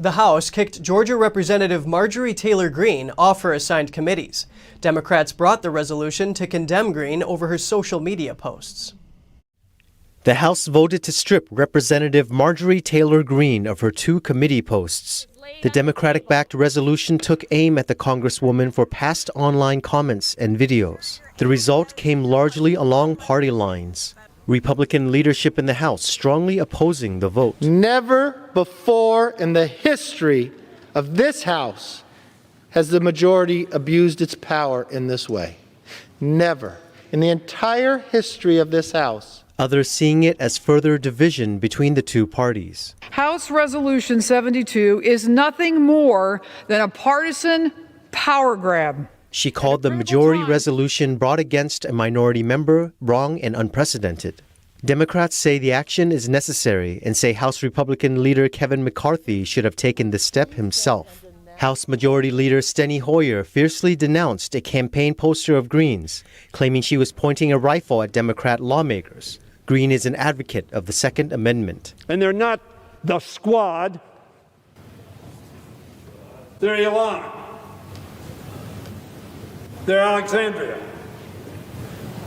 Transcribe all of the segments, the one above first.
The House kicked Georgia Representative Marjorie Taylor Greene off her assigned committees. Democrats brought the resolution to condemn Greene over her social media posts. The House voted to strip Representative Marjorie Taylor Greene of her 2 committee posts. The Democratic-backed resolution took aim at the Congresswoman for past online comments and videos. The result came largely along party lines. Republican leadership in the House strongly opposing the vote. Never before in the history of this House has the majority abused its power in this way. Never. In the entire history of this House. Others seeing it as further division between the 2 parties. House Resolution 72 is nothing more than a partisan power grab. She called the majority resolution brought against a minority member wrong and unprecedented. Democrats say the action is necessary and say House Republican leader Kevin McCarthy should have taken the step himself. House Majority Leader Steny fiercely denounced a campaign poster of Greene's, claiming she was pointing a rifle at Democrat lawmakers. Greene is an advocate of the Second Amendment. And they're not the squad. They're Iran. They're Alexandria.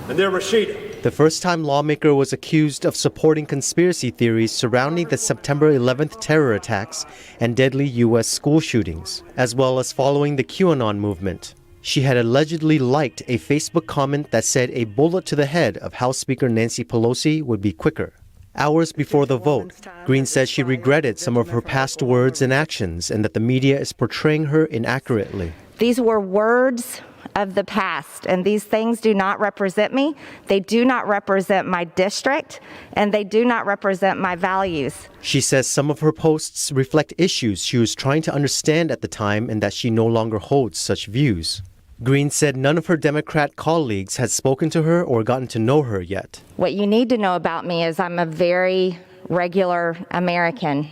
And they're Rashida. The first-time lawmaker was accused of supporting conspiracy theories surrounding the September 11th terror attacks and deadly U.S. school shootings, as well as following the QAnon movement. She had allegedly liked a Facebook comment that said a bullet to the head of House Speaker Nancy Pelosi would be quicker. Hours before the vote, Greene says she regretted some of her past words and actions and that the media is portraying her inaccurately. These were words of the past, and these things do not represent me. They do not represent my district, and they do not represent my values. She says some of her posts reflect issues she was trying to understand at the time and that she no longer holds such views. Greene said none of her Democrat colleagues had spoken to her or gotten to know her yet. What you need to know about me is I'm a very regular American,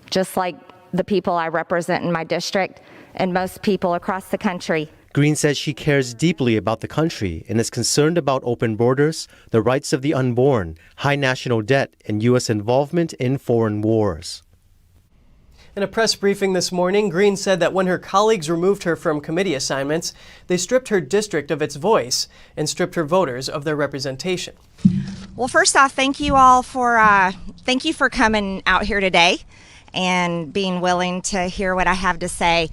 just like the people I represent in my district and most people across the country. Greene says she cares deeply about the country and is concerned about open borders, the rights of the unborn, high national debt, and U.S. involvement in foreign wars. In a press briefing this morning, Greene said that when her colleagues removed her from committee assignments, they stripped her district of its voice and stripped her voters of their representation. Well, first off, thank you for coming out here today and being willing to hear what I have to say.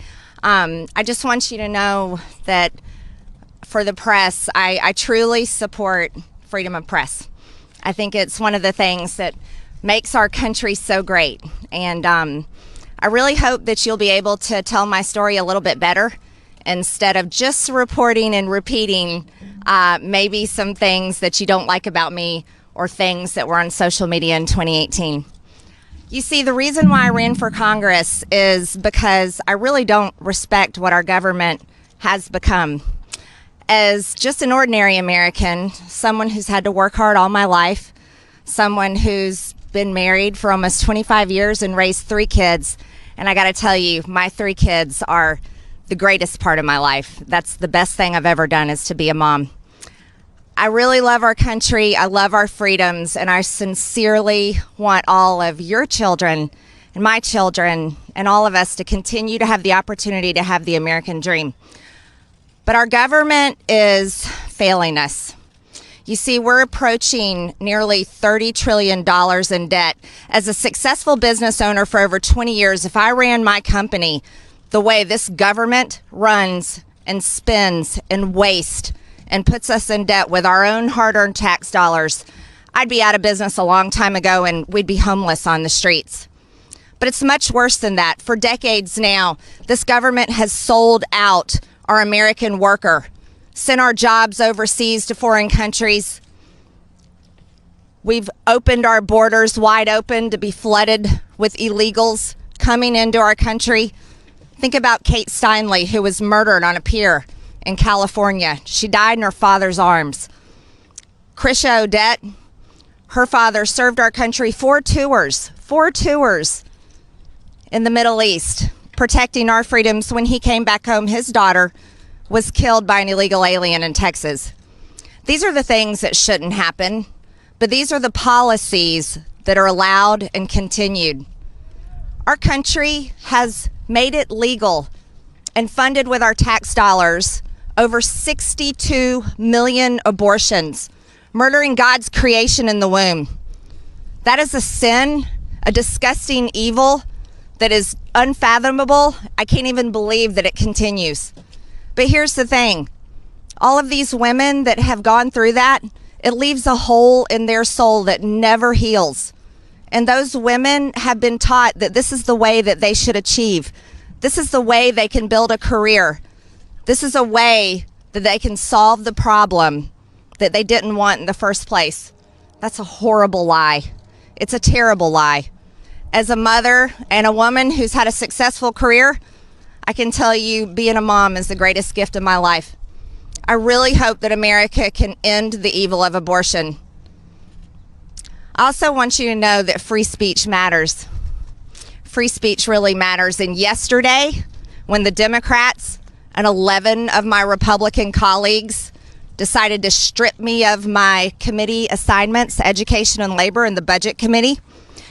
I just want you to know that for the press, I truly support freedom of press. I think it's one of the things that makes our country so great. And I really hope that you'll be able to tell my story a little bit better instead of just reporting and repeating maybe some things that you don't like about me or things that were on social media in 2018. You see, the reason why I ran for Congress is because I really don't respect what our government has become. As just an ordinary American, someone who's had to work hard all my life, someone who's been married for almost 25 years and raised 3 kids, and I gotta tell you, my 3 kids are the greatest part of my life. That's the best thing I've ever done, is to be a mom. I really love our country, I love our freedoms, and I sincerely want all of your children and my children and all of us to continue to have the opportunity to have the American dream. But our government is failing us. You see, we're approaching nearly $30 trillion in debt. As a successful business owner for over 20 years, if I ran my company the way this government runs and spends and wastes and puts us in debt with our own hard-earned tax dollars, I'd be out of business a long time ago and we'd be homeless on the streets. But it's much worse than that. For decades now, this government has sold out our American worker, sent our jobs overseas to foreign countries. We've opened our borders wide open to be flooded with illegals coming into our country. Think about Kate Steny, who was murdered on a pier in California. She died in her father's arms. Krisha Odette, her father served our country 4 tours in the Middle East, protecting our freedoms. When he came back home, his daughter was killed by an illegal alien in Texas. These are the things that shouldn't happen, but these are the policies that are allowed and continued. Our country has made it legal and funded with our tax dollars over 62 million abortions, murdering God's creation in the womb. That is a sin, a disgusting evil that is unfathomable. I can't even believe that it continues. But here's the thing. All of these women that have gone through that, it leaves a hole in their soul that never heals. And those women have been taught that this is the way that they should achieve. This is the way they can build a career. This is a way that they can solve the problem that they didn't want in the first place. That's a horrible lie. It's a terrible lie. As a mother and a woman who's had a successful career, I can tell you being a mom is the greatest gift of my life. I really hope that America can end the evil of abortion. I also want you to know that free speech matters. Free speech really matters. And yesterday, when the Democrats and 11 of my Republican colleagues decided to strip me of my committee assignments, Education and Labor and the Budget Committee,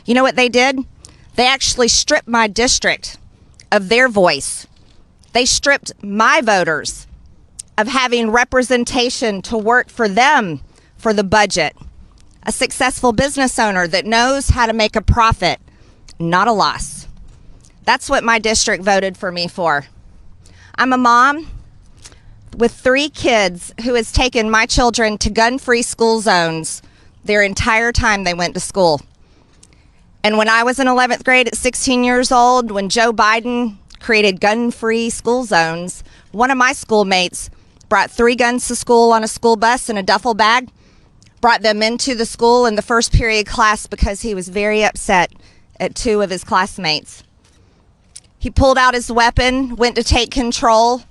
you know what they did? They actually stripped my district of their voice. They stripped my voters of having representation to work for them for the budget. A successful business owner that knows how to make a profit, not a loss. That's what my district voted for me for. I'm a mom with 3 kids who has taken my children to gun-free school zones their entire time they went to school. And when I was in 11th grade at 16 years old, when Joe Biden created gun-free school zones, one of my schoolmates brought 3 guns to school on a school bus in a duffel bag, brought them into the school in the first period class because he was very upset at 2 of his classmates. He pulled out his weapon, went to take control.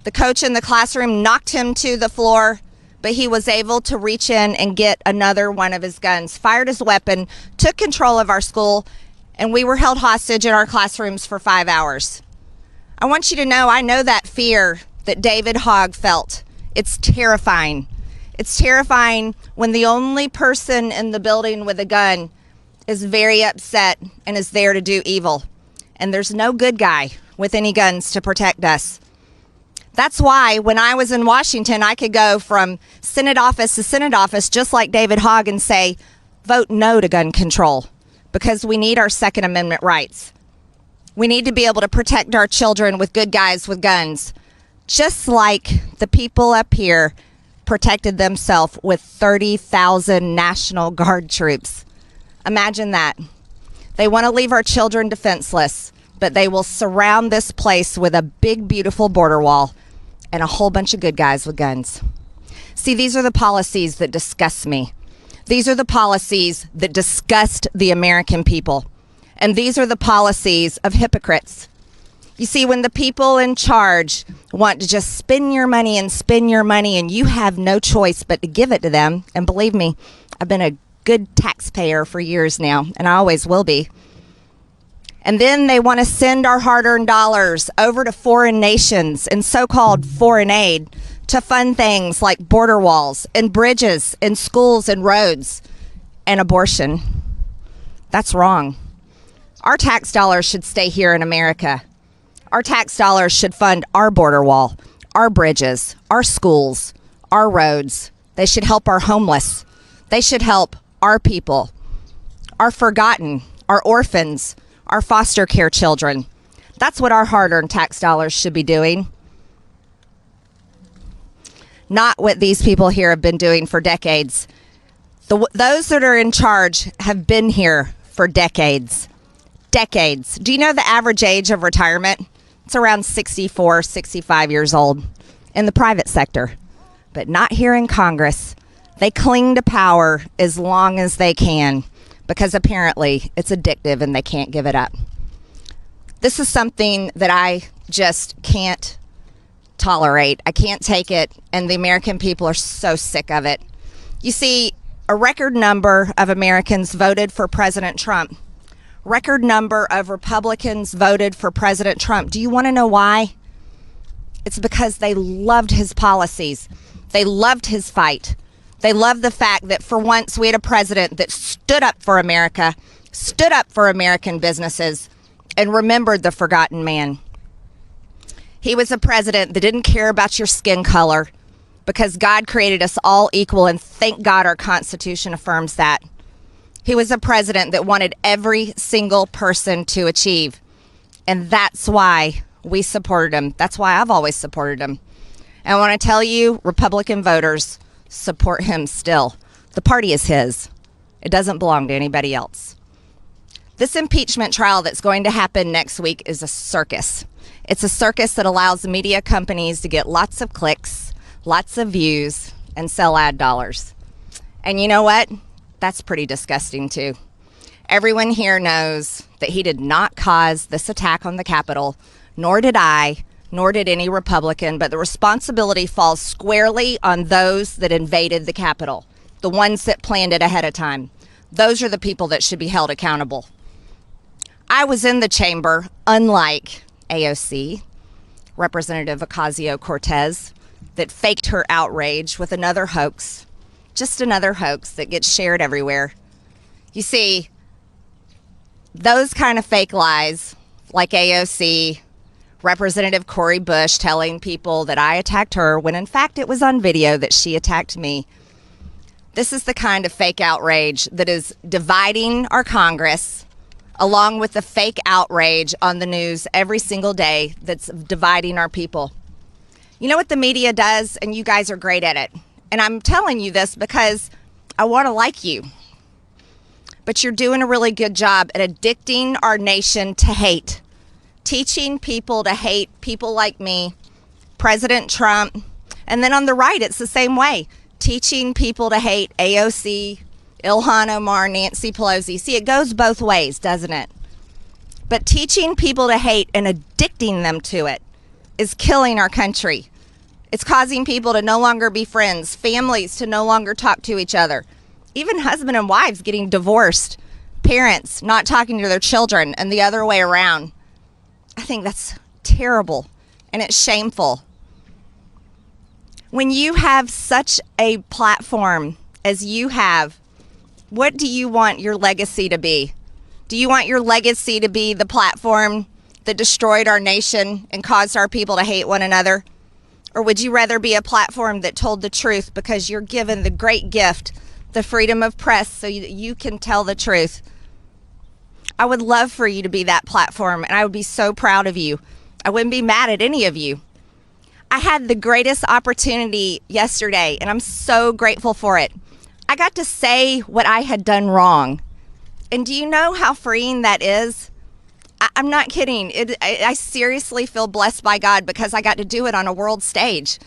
The coach in the classroom knocked him to the floor, but he was able to reach in and get another one of his guns, fired his weapon, took control of our school, and we were held hostage in our classrooms for 5 hours. I want you to know, I know that fear that David Hogg felt. It's terrifying. It's terrifying when the only person in the building with a gun is very upset and is there to do evil. And there's no good guy with any guns to protect us. That's why when I was in Washington, I could go from Senate office to Senate office just like David Hogg and say, vote no to gun control, because we need our Second Amendment rights. We need to be able to protect our children with good guys with guns, just like the people up here protected themselves with 30,000 National Guard troops. Imagine that. They want to leave our children defenseless, but they will surround this place with a big, beautiful border wall and a whole bunch of good guys with guns. See, these are the policies that disgust me. These are the policies that disgust the American people. And these are the policies of hypocrites. You see, when the people in charge want to just spend your money and you have no choice but to give it to them, and believe me, I've been a good taxpayer for years now, and I always will be. And then they want to send our hard-earned dollars over to foreign nations and so-called foreign aid to fund things like border walls and bridges and schools and roads and abortion. That's wrong. Our tax dollars should stay here in America. Our tax dollars should fund our border wall, our bridges, our schools, our roads. They should help our homeless. They should help our people, our forgotten, our orphans, our foster care children. That's what our hard-earned tax dollars should be doing. Not what these people here have been doing for decades. Those that are in charge have been here for decades. Decades. Do you know the average age of retirement? It's around 64, 65 years old in the private sector, but not here in Congress. They cling to power as long as they can because apparently it's addictive and they can't give it up. This is something that I just can't tolerate. I can't take it, and the American people are so sick of it. You see, a record number of Americans voted for President Trump. Record number of Republicans voted for President Trump. Do you want to know why? It's because they loved his policies. They loved his fight. They loved the fact that for once we had a president that stood up for America, stood up for American businesses, and remembered the forgotten man. He was a president that didn't care about your skin color because God created us all equal, and thank God our Constitution affirms that. He was a president that wanted every single person to achieve, and that's why we supported him. That's why I've always supported him. And I want to tell you, Republican voters support him still. The party is his. It doesn't belong to anybody else. This impeachment trial that's going to happen next week is a circus. It's a circus that allows media companies to get lots of clicks, lots of views, and sell ad dollars. And you know what? That's pretty disgusting too. Everyone here knows that he did not cause this attack on the Capitol, nor did I, nor did any Republican, but the responsibility falls squarely on those that invaded the Capitol, the ones that planned it ahead of time. Those are the people that should be held accountable. I was in the chamber, unlike AOC, Representative Ocasio-Cortez, that faked her outrage with another hoax, just another hoax that gets shared everywhere. You see, those kind of fake lies, like AOC, Representative Cori Bush telling people that I attacked her when in fact it was on video that she attacked me. This is the kind of fake outrage that is dividing our Congress, along with the fake outrage on the news every single day that's dividing our people. You know what the media does, and you guys are great at it. And I'm telling you this because I want to like you. But you're doing a really good job at addicting our nation to hate. Teaching people to hate people like me, President Trump, and then on the right, it's the same way. Teaching people to hate AOC, Ilhan Omar, Nancy Pelosi. See, it goes both ways, doesn't it? But teaching people to hate and addicting them to it is killing our country. It's causing people to no longer be friends, families to no longer talk to each other, even husband and wives getting divorced, parents not talking to their children, and the other way around. I think that's terrible, and it's shameful. When you have such a platform as you have, what do you want your legacy to be? Do you want your legacy to be the platform that destroyed our nation and caused our people to hate one another? Or would you rather be a platform that told the truth because you're given the great gift, the freedom of press, so you can tell the truth? I would love for you to be that platform, and I would be so proud of you. I wouldn't be mad at any of you. I had the greatest opportunity yesterday, and I'm so grateful for it. I got to say what I had done wrong. And do you know how freeing that is? I'm not kidding. I seriously feel blessed by God because I got to do it on a world stage.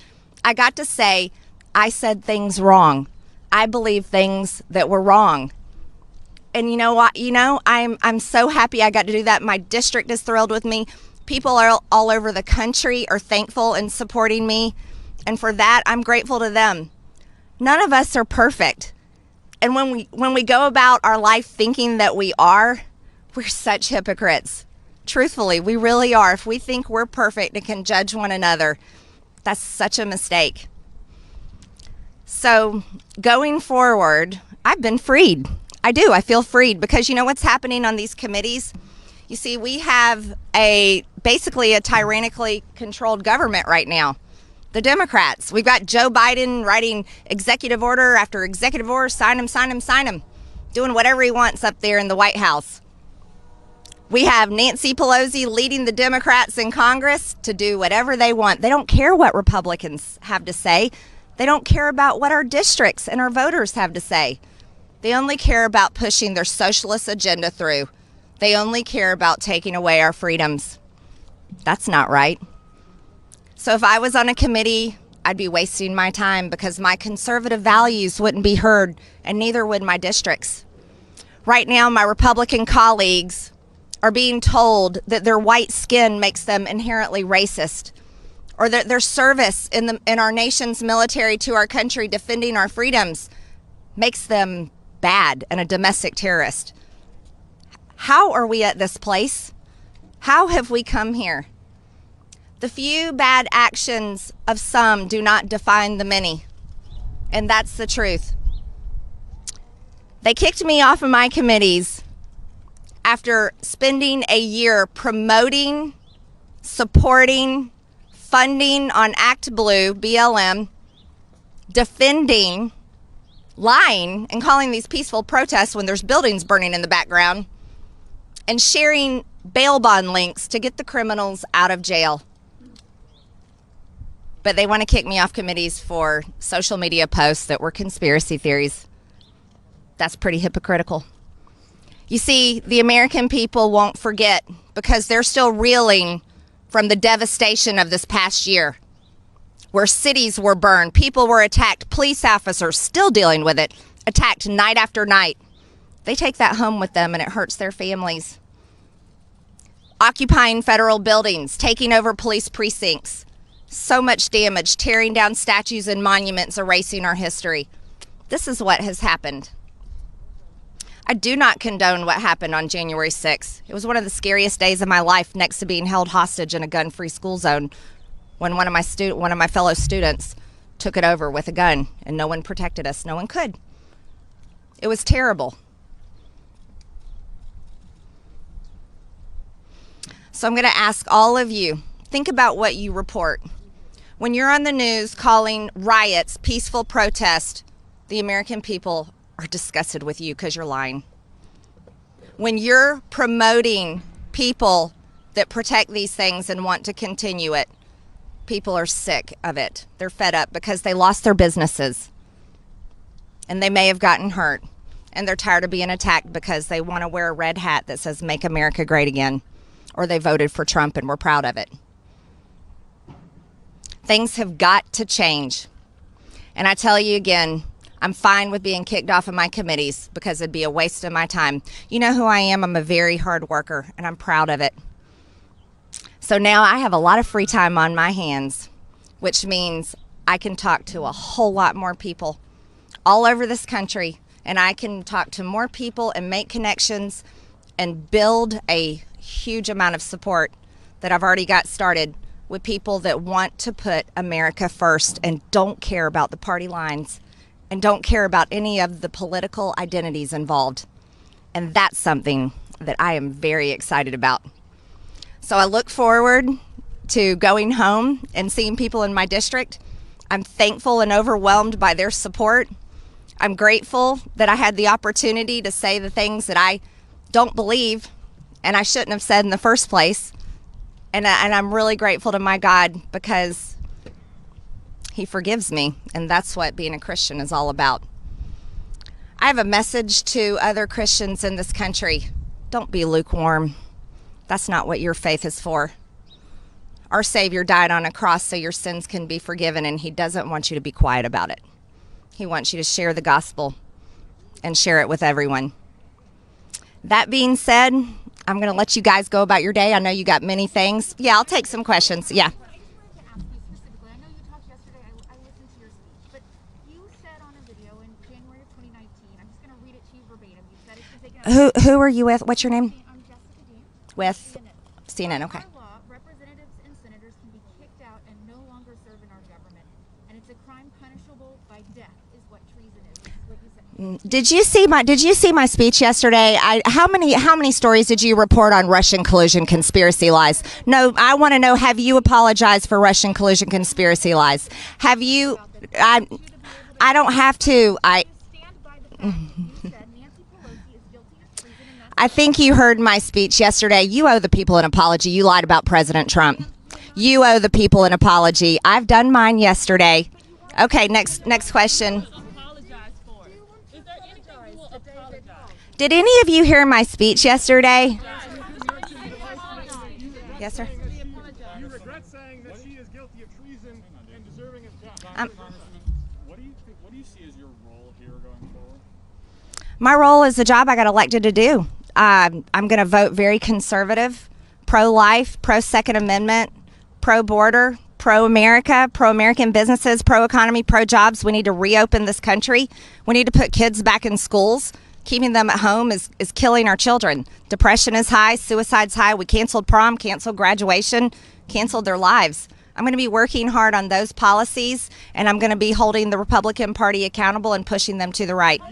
I got to say, I said things wrong. I believe things that were wrong. And you know what? I'm so happy I got to do that. My district is thrilled with me. People are all over the country are thankful and supporting me. And for that, I'm grateful to them. None of us are perfect. And when we go about our life thinking that we are, we're such hypocrites. Truthfully, we really are. If we think we're perfect and can judge one another, that's such a mistake. So going forward, I've been freed. I do. I feel freed because you know what's happening on these committees? You see, we have basically a tyrannically controlled government right now. The Democrats. We've got Joe Biden writing executive order after executive order, sign him, doing whatever he wants up there in the White House. We have Nancy Pelosi leading the Democrats in Congress to do whatever they want. They don't care what Republicans have to say. They don't care about what our districts and our voters have to say. They only care about pushing their socialist agenda through. They only care about taking away our freedoms. That's not right. So if I was on a committee, I'd be wasting my time because my conservative values wouldn't be heard, and neither would my districts. Right now, my Republican colleagues are being told that their white skin makes them inherently racist, or that their service in our nation's military to our country defending our freedoms makes them bad and a domestic terrorist. How are we at this place? How have we come here? The few bad actions of some do not define the many, and that's the truth. They kicked me off of my committees after spending a year promoting, supporting, funding on Act Blue, BLM, defending, lying, and calling these peaceful protests when there's buildings burning in the background, and sharing bail bond links to get the criminals out of jail. But they want to kick me off committees for social media posts that were conspiracy theories. That's pretty hypocritical. You see, the American people won't forget because they're still reeling from the devastation of this past year, where cities were burned, people were attacked, police officers still dealing with it, attacked night after night. They take that home with them and it hurts their families. Occupying federal buildings, taking over police precincts, so much damage, tearing down statues and monuments, erasing our history. This is what has happened. I do not condone what happened on January 6th. It was one of the scariest days of my life, next to being held hostage in a gun-free school zone when one of my fellow students took it over with a gun and no one protected us. No one could. It was terrible. So I'm going to ask all of you, think about what you report. When you're on the news calling riots peaceful protest, the American people are disgusted with you because you're lying. When you're promoting people that protect these things and want to continue it, people are sick of it. They're fed up because they lost their businesses and they may have gotten hurt, and they're tired of being attacked because they want to wear a red hat that says "Make America Great Again," or they voted for Trump and we're proud of it. Things have got to change. And I tell you again, I'm fine with being kicked off of my committees because it'd be a waste of my time. You know who I am. I'm a very hard worker and I'm proud of it. So now I have a lot of free time on my hands, which means I can talk to a whole lot more people all over this country, and I can talk to more people and make connections and build a huge amount of support that I've already got started with people that want to put America first and don't care about the party lines and don't care about any of the political identities involved. And that's something that I am very excited about. So I look forward to going home and seeing people in my district. I'm thankful and overwhelmed by their support. I'm grateful that I had the opportunity to say the things that I don't believe and I shouldn't have said in the first place. And I'm really grateful to my God because He forgives me, and that's what being a Christian is all about. I have a message to other Christians in this country. Don't be lukewarm. That's not what your faith is for. Our Savior died on a cross so your sins can be forgiven, and He doesn't want you to be quiet about it. He wants you to share the gospel and share it with everyone. That being said, I'm going to let you guys go about your day. I know you got many things. Yeah, I'll take some questions. Yeah. Who are you with? What's your name? I'm Jessica Dean. With CNN, okay. By law, representatives and senators can be kicked out and no longer serve in our government. And it's a crime punishable by death is what treason is. This is what you said. Did you see my speech yesterday? How many stories did you report on Russian collusion conspiracy lies? No, I want to know, have you apologized for Russian collusion conspiracy lies? Have you I don't have to. I think you heard my speech yesterday. You owe the people an apology. You lied about President Trump. You owe the people an apology. I've done mine yesterday. Okay, next question. Did any of you hear my speech yesterday? Yes, sir. You regret saying that she is guilty of treason and deserving of death. What do you see as your role here going forward? My role is the job I got elected to do. I'm going to vote very conservative, pro-life, pro-Second Amendment, pro-border, pro-America, pro-American businesses, pro-economy, pro-jobs. We need to reopen this country. We need to put kids back in schools. Keeping them at home is killing our children. Depression is high, suicide's high. We canceled prom, canceled graduation, canceled their lives. I'm going to be working hard on those policies, and I'm going to be holding the Republican Party accountable and pushing them to the right.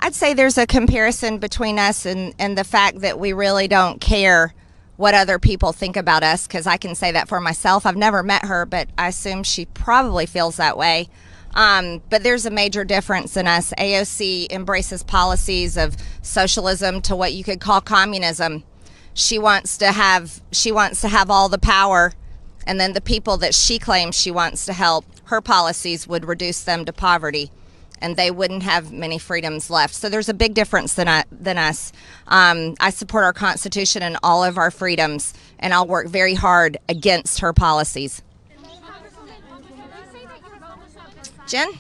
I'd say there's a comparison between us and the fact that we really don't care what other people think about us, because I can say that for myself. I've never met her, but I assume she probably feels that way. But there's a major difference in us. AOC embraces policies of socialism to what you could call communism. She wants to have all the power, and then the people that she claims she wants to help, her policies would reduce them to poverty, and they wouldn't have many freedoms left. So there's a big difference than us. I support our Constitution and all of our freedoms, and I'll work very hard against her policies. Jen?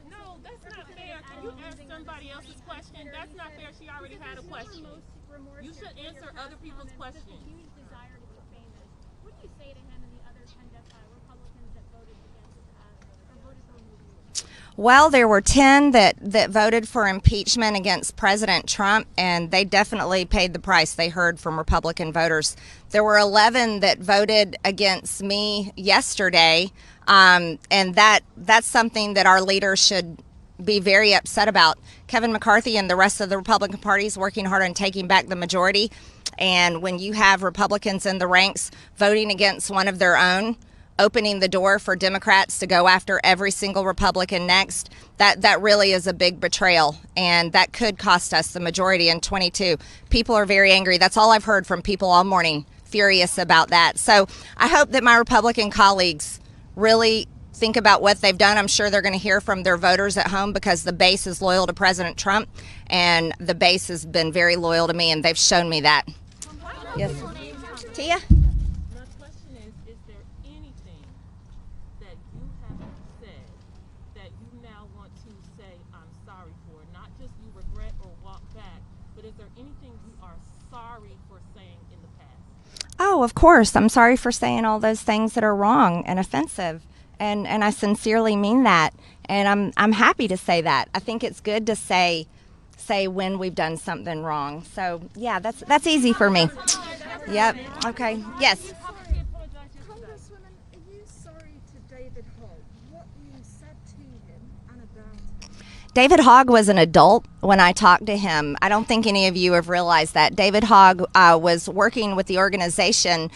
No, that's not fair. Can you ask somebody else's question? That's not fair. She already had a question. You should answer other people's questions. Huge desire to be famous. What do you say to him and the other 10 Republicans that voted against or voted for removal? Well, there were 10 that voted for impeachment against President Trump, and they definitely paid the price. They heard from Republican voters. There were 11 that voted against me yesterday, and that's something that our leaders should be very upset about. Kevin McCarthy and the rest of the Republican Party is working hard on taking back the majority, and when you have Republicans in the ranks voting against one of their own, opening the door for Democrats to go after every single Republican next, that really is a big betrayal, and that could cost us the majority in 22. People are very angry. That's all I've heard from people all morning, furious about that. So I hope that my Republican colleagues really think about what they've done. I'm sure they're going to hear from their voters at home, because the base is loyal to President Trump, and the base has been very loyal to me, and they've shown me that. Yes. Tia? My question is there anything that you haven't said that you now want to say I'm sorry for? Not just you regret or walk back, but is there anything you are sorry for saying in the past? Oh, of course. I'm sorry for saying all those things that are wrong and offensive. And I sincerely mean that. And I'm happy to say that. I think it's good to say when we've done something wrong. So yeah, that's easy for me. Yep. Okay. Yes. Congresswoman, are you sorry to David Hogg? What you said to him and about him? David Hogg was an adult when I talked to him. I don't think any of you have realized that. David Hogg was working with the organization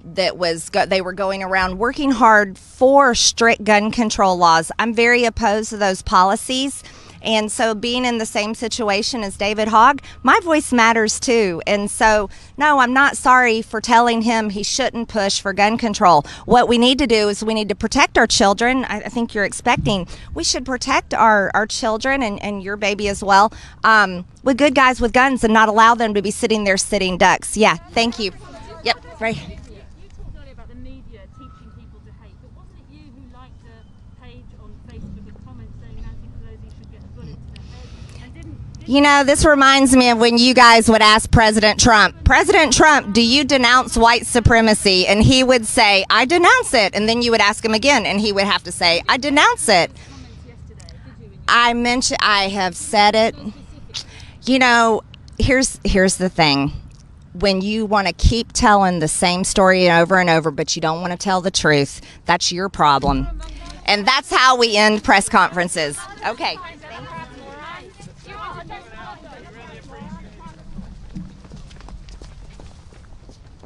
they were going around working hard for strict gun control laws. I'm very opposed to those policies. And so being in the same situation as David Hogg, my voice matters too. And so, no, I'm not sorry for telling him he shouldn't push for gun control. What we need to do is we need to protect our children. I think you're expecting we should protect our children and your baby as well with good guys with guns, and not allow them to be sitting there sitting ducks. Yeah, thank you. Yep, right. You talked earlier about the media teaching people to hate, but wasn't it you who liked a page on Facebook with comments saying Nancy Pelosi should get a bullet to the head? And didn't You know, this reminds me of when you guys would ask President Trump, do you denounce white supremacy? And he would say, I denounce it. And then you would ask him again, and he would have to say, I denounce it. I have said it. You know, here's the thing. When you want to keep telling the same story over and over, but you don't want to tell the truth, that's your problem. And that's how we end press conferences. Okay.